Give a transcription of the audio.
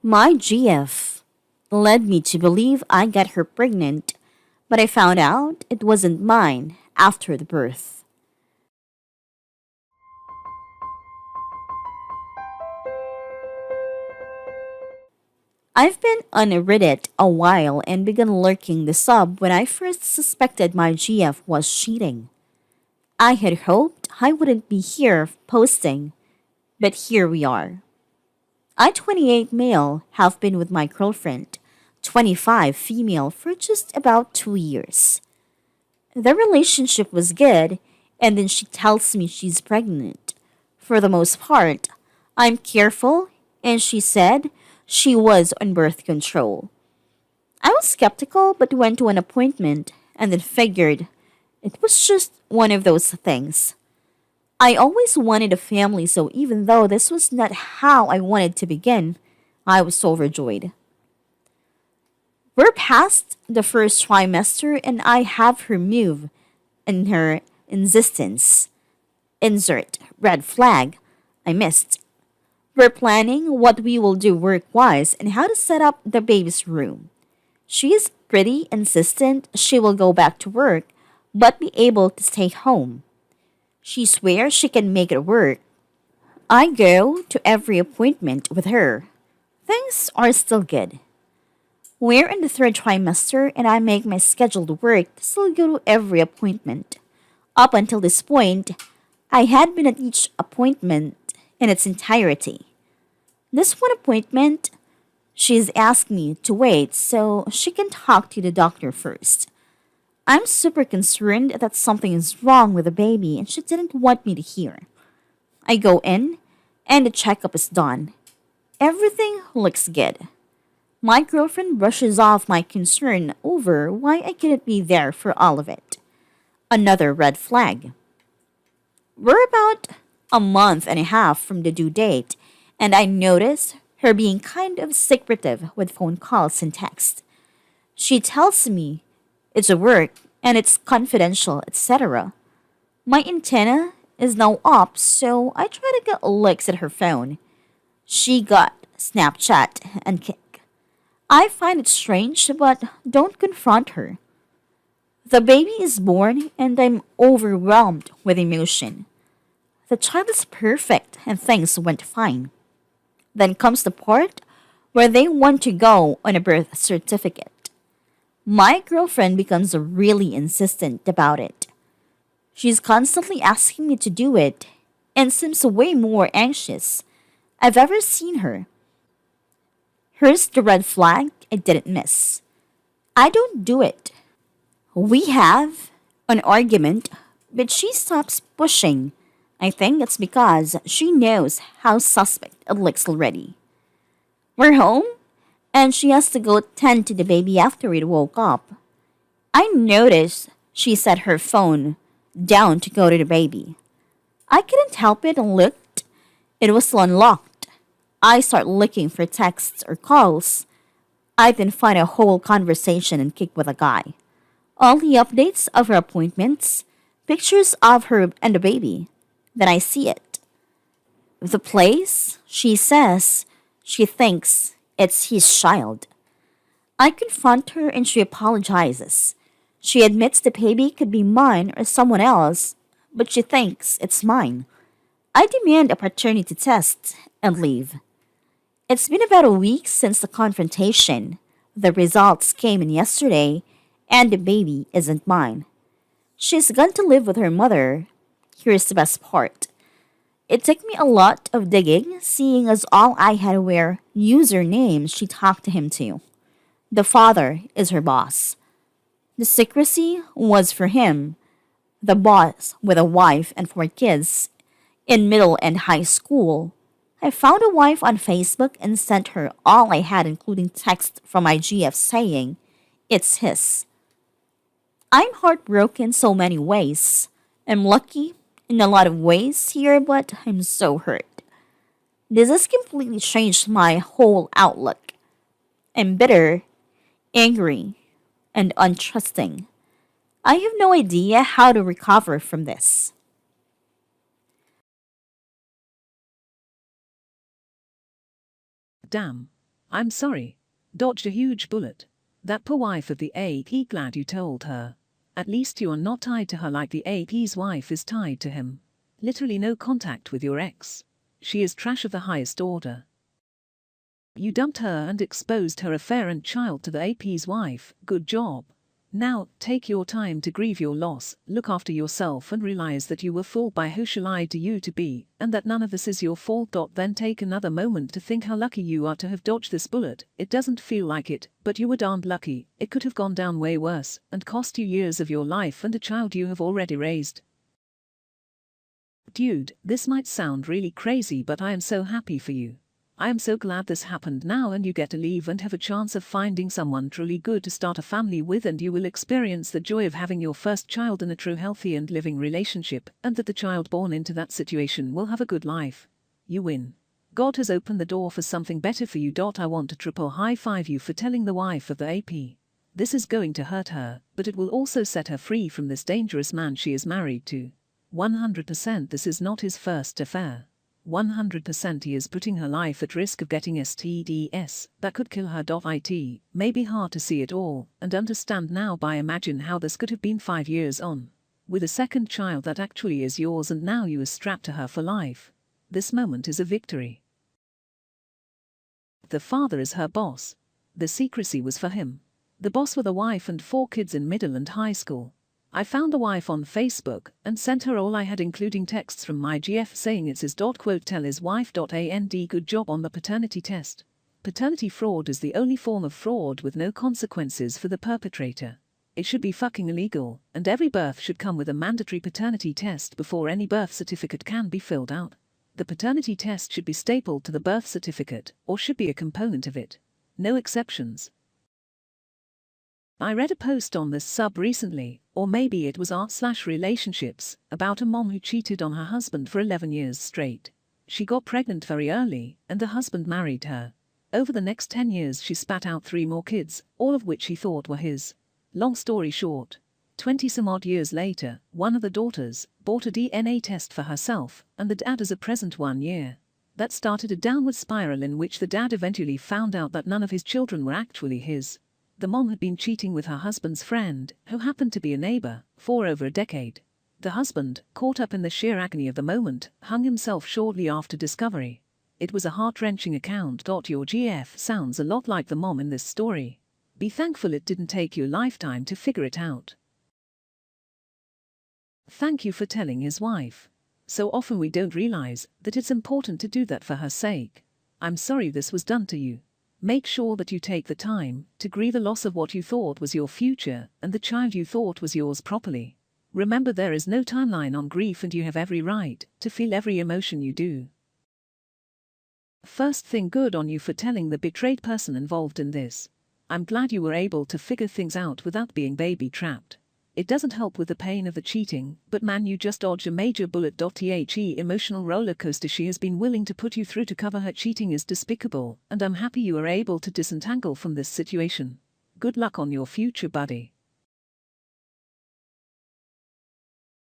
My GF led me to believe I got her pregnant, but I found out it wasn't mine after the birth. I've been on Reddit a while and began lurking the sub when I first suspected my GF was cheating. I had hoped I wouldn't be here posting, but here we are. I, 28 male, have been with my girlfriend, 25 female, for just about 2 years. The relationship was good, and then she tells me she's pregnant. For the most part, I'm careful, and she said she was on birth control. I was skeptical but went to an appointment and then figured it was just one of those things. I always wanted a family, so even though this was not how I wanted to begin, I was overjoyed. We're past the first trimester and I have her move in her insistence. Insert red flag. I missed. We're planning what we will do work wise and how to set up the baby's room. She is pretty insistent she will go back to work but be able to stay home. She swears she can make it work. I go to every appointment with her. Things are still good. We're in the third trimester and I make my scheduled work to still go to every appointment. Up until this point, I had been at each appointment in its entirety. This one appointment, she's asked me to wait so she can talk to the doctor first. I'm super concerned that something is wrong with the baby and she didn't want me to hear. I go in and the checkup is done. Everything looks good. My girlfriend brushes off my concern over why I couldn't be there for all of it. Another red flag. We're about a month and a half from the due date, and I notice her being kind of secretive with phone calls and text. She tells me it's a work and it's confidential, etc. My antenna is now up, so I try to get looks at her phone. She got Snapchat and Kick. I find it strange, but don't confront her. The baby is born and I'm overwhelmed with emotion. The child is perfect and things went fine. Then comes the part where they want to go on a birth certificate. My girlfriend becomes really insistent about it. She's constantly asking me to do it and seems way more anxious I've ever seen her. Here's the red flag I didn't miss. I don't do it. We have an argument, but she stops pushing. I think it's because she knows how suspect it looks already. We're home, and she has to go tend to the baby after it woke up. I noticed she set her phone down to go to the baby. I couldn't help it and looked. It was still unlocked. I start looking for texts or calls. I then find a whole conversation and kick with a guy. All the updates of her appointments, pictures of her and the baby. Then I see it. The place, she says, she thinks it's his child. I confront her and she apologizes. She admits the baby could be mine or someone else, but she thinks it's mine. I demand a paternity test and leave. It's been about a week since the confrontation. The results came in yesterday, and the baby isn't mine. She's gone to live with her mother. Here's the best part. It took me a lot of digging, seeing as all I had were usernames she talked to him to. The father is her boss. The secrecy was for him, the boss with a wife and 4 kids, in middle and high school. I found a wife on Facebook and sent her all I had, including text from my GF saying it's his. I'm heartbroken so many ways. I'm lucky in a lot of ways here, but I'm so hurt. This has completely changed my whole outlook. I'm bitter, angry, and untrusting. I have no idea how to recover from this. Damn. I'm sorry. Dodged a huge bullet. That poor wife of the AP, glad you told her. At least you are not tied to her like the AP's wife is tied to him. Literally no contact with your ex. She is trash of the highest order. You dumped her and exposed her affair and child to the AP's wife. Good job. Now, take your time to grieve your loss, look after yourself and realize that you were fooled by who she lied to you to be, and that none of this is your fault. Then take another moment to think how lucky you are to have dodged this bullet. It doesn't feel like it, but you were darned lucky. It could have gone down way worse, and cost you years of your life and a child you have already raised. Dude, this might sound really crazy, but I am so happy for you. I am so glad this happened now and you get to leave and have a chance of finding someone truly good to start a family with, and you will experience the joy of having your first child in a true healthy and living relationship, and that the child born into that situation will have a good life. You win. God has opened the door for something better for you. I want to triple high five you for telling the wife of the AP. This is going to hurt her, but it will also set her free from this dangerous man she is married to. 100% this is not his first affair. 100% he is putting her life at risk of getting STDs that could kill her. It may be hard to see it all and understand now, but imagine how this could have been 5 years on. With a second child that actually is yours, and now you are strapped to her for life. This moment is a victory. The father is her boss. The secrecy was for him. The boss with a wife and 4 kids in middle and high school. I found the wife on Facebook and sent her all I had, including texts from my GF saying it's his. Quote, tell his wife. And good job on the paternity test. Paternity fraud is the only form of fraud with no consequences for the perpetrator. It should be fucking illegal, and every birth should come with a mandatory paternity test before any birth certificate can be filled out. The paternity test should be stapled to the birth certificate or should be a component of it. No exceptions. I read a post on this sub recently, or maybe it was art/relationships, about a mom who cheated on her husband for 11 years straight. She got pregnant very early, and the husband married her. Over the next 10 years she spat out 3 more kids, all of which he thought were his. Long story short, 20-some odd years later, one of the daughters bought a DNA test for herself, and the dad as a present 1 year. That started a downward spiral in which the dad eventually found out that none of his children were actually his. The mom had been cheating with her husband's friend, who happened to be a neighbor, for over a decade. The husband, caught up in the sheer agony of the moment, hung himself shortly after discovery. It was a heart-wrenching account. Your GF sounds a lot like the mom in this story. Be thankful it didn't take you a lifetime to figure it out. Thank you for telling his wife. So often we don't realize that it's important to do that for her sake. I'm sorry this was done to you. Make sure that you take the time to grieve the loss of what you thought was your future and the child you thought was yours properly. Remember, there is no timeline on grief and you have every right to feel every emotion you do. First thing, good on you for telling the betrayed person involved in this. I'm glad you were able to figure things out without being baby trapped. It doesn't help with the pain of the cheating, but man, you just dodged a major bullet. The emotional roller coaster she has been willing to put you through to cover her cheating is despicable, and I'm happy you are able to disentangle from this situation. Good luck on your future, buddy.